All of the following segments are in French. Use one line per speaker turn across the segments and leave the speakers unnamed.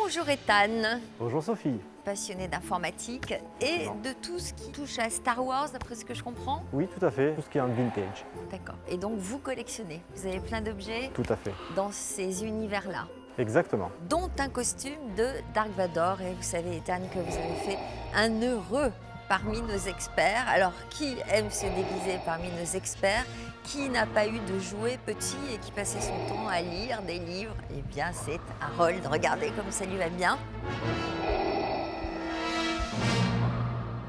Bonjour Ethan,
Bonjour Sophie.
passionné d'informatique et de tout ce qui touche à Star Wars, d'après ce que je comprends.
Oui, tout à fait, tout ce qui est en vintage.
D'accord. Et donc vous collectionnez. Vous avez plein d'objets
Tout à fait.
dans ces univers-là,
Exactement.
dont un costume de Dark Vador. Et vous savez, Ethan, que vous avez fait un heureux parmi nos experts. Alors, qui aime se déguiser parmi nos experts? Qui n'a pas eu de jouet petit et qui passait son temps à lire des livres? Eh bien, c'est Harold. Regardez comme ça lui va bien.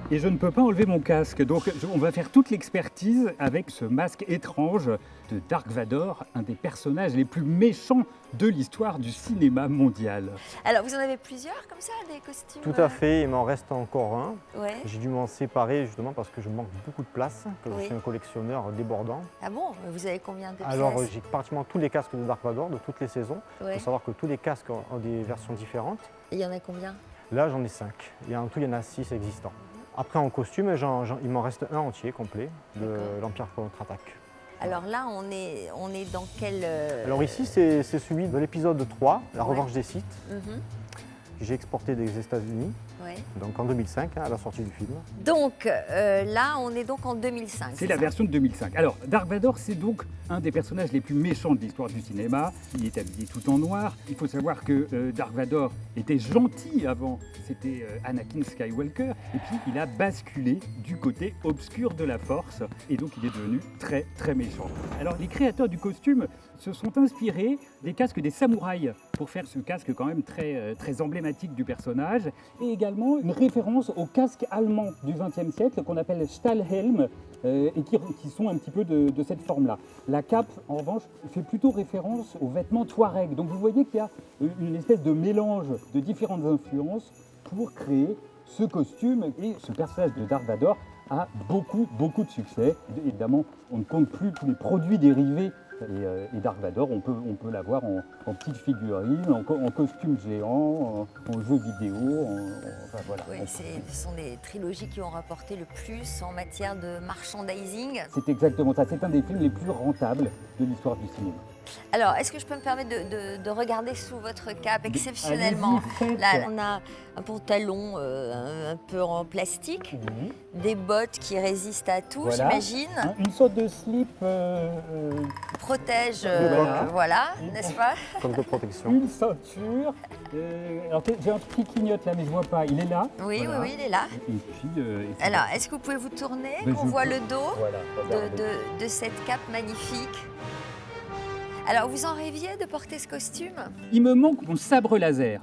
Et je ne peux pas enlever mon casque, donc on va faire toute l'expertise avec ce masque étrange de Dark Vador, un des personnages les plus méchants de l'histoire du cinéma mondial.
Alors, vous en avez plusieurs comme ça, des costumes?
Tout à fait, il m'en reste encore un.
Ouais.
J'ai dû m'en séparer justement parce que je manque beaucoup de place, que
Oui.
je suis un collectionneur débordant.
Ah bon? Vous avez combien de pièces?
Alors j'ai pratiquement tous les casques de Dark Vador de toutes les saisons. Il
Ouais.
faut savoir que tous les casques ont des versions différentes.
Et il y en a combien?
Là j'en ai 5. Et en tout il y en a 6 existants. Après en costume, il m'en reste un entier complet de
D'accord.
l'Empire contre-attaque.
Alors là, on est dans quel...
Alors ici c'est celui de l'épisode 3, la
Ouais.
revanche des Sith.
Mhm.
J'ai exporté des États-Unis,
Ouais.
donc en 2005, à la sortie du film.
Donc là, on est donc en 2005.
C'est la
ça?
version de 2005. Alors, Dark Vador, c'est donc un des personnages les plus méchants de l'histoire du cinéma. Il est habillé tout en noir. Il faut savoir que Dark Vador était gentil avant. C'était Anakin Skywalker. Et puis, il a basculé du côté obscur de la Force. Et donc, il est devenu très, très méchant. Alors, les créateurs du costume se sont inspirés des casques des samouraïs pour faire ce casque quand même très, très emblématique du personnage. Et également une référence aux casques allemands du XXe siècle qu'on appelle Stahlhelm et qui sont un petit peu de cette forme-là. La cape, en revanche, fait plutôt référence aux vêtements Touareg. Donc vous voyez qu'il y a une espèce de mélange de différentes influences pour créer ce costume. Et ce personnage de Dark Vador a beaucoup, beaucoup de succès. Évidemment, on ne compte plus tous les produits dérivés. Et Dark Vador, on peut l'avoir en petites figurines, en costume géant, en jeux vidéo, enfin voilà.
Oui, ce sont des trilogies qui ont rapporté le plus en matière de merchandising.
C'est exactement ça. C'est un des films les plus rentables de l'histoire du cinéma.
Alors, est-ce que je peux me permettre de regarder sous votre cape exceptionnellement?
Allez-y, faites.
Là, on a un pantalon un peu en plastique,
Oui.
des bottes qui résistent à tout,
Voilà.
j'imagine,
Une sorte de slip,
protège,
Voilà.
voilà, n'est-ce pas?
Comme de protection.
une ceinture. Alors j'ai un petit clignote là, mais je vois pas. Il est là.
Oui,
Voilà.
oui, il est là.
Et puis.
Alors, est-ce que vous pouvez vous tourner,
Ben,
qu'on
je
voit
peux.
le dos
Voilà. regardez.
de cette cape magnifique? Alors, vous en rêviez de porter ce costume?
Il me manque mon sabre laser.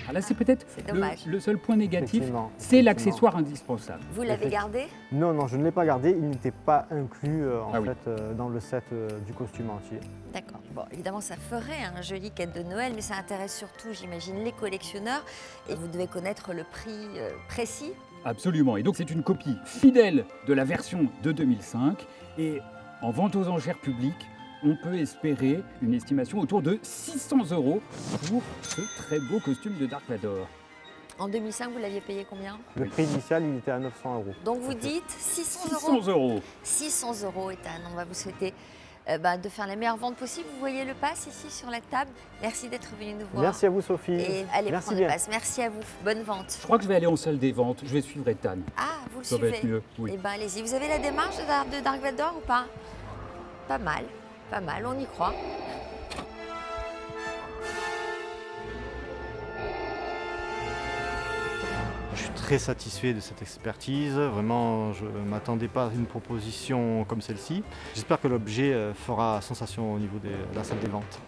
Ah, là, c'est peut-être
C'est dommage.
le seul point négatif.
Effectivement.
C'est l'accessoire indispensable.
Vous l'avez
Effectivement.
gardé?
Non, non, je ne l'ai pas gardé. Il n'était pas inclus
Ah oui.
dans le set du costume entier.
D'accord. Bon, évidemment, ça ferait un joli cadeau de Noël, mais ça intéresse surtout, j'imagine, les collectionneurs. Et vous devez connaître le prix précis.
Absolument. Et donc, c'est une copie fidèle de la version de 2005. Et en vente aux enchères publiques, on peut espérer une estimation autour de 600 € pour ce très beau costume de Dark Vador.
En 2005, vous l'aviez payé combien?
Le prix initial, il était à 900 €.
Donc vous dites 600
600
€.
€.
600 €, Ethan. On va vous souhaiter de faire la meilleure vente possible. Vous voyez le pass ici sur la table. Merci d'être venu nous voir.
Merci à vous, Sophie.
Et allez
Merci
prendre
bien.
le pass. Merci à vous. Bonne vente.
Je crois que je vais aller en salle des ventes. Je vais suivre Ethan.
Ah, vous le
Ça va être
suivez?
mieux, oui.
Eh bien, allez-y. Vous avez la démarche de Dark Vador ou pas? Pas mal. Pas mal, on y croit.
Je suis très satisfait de cette expertise. Vraiment, je ne m'attendais pas à une proposition comme celle-ci. J'espère que l'objet fera sensation au niveau de la salle des ventes.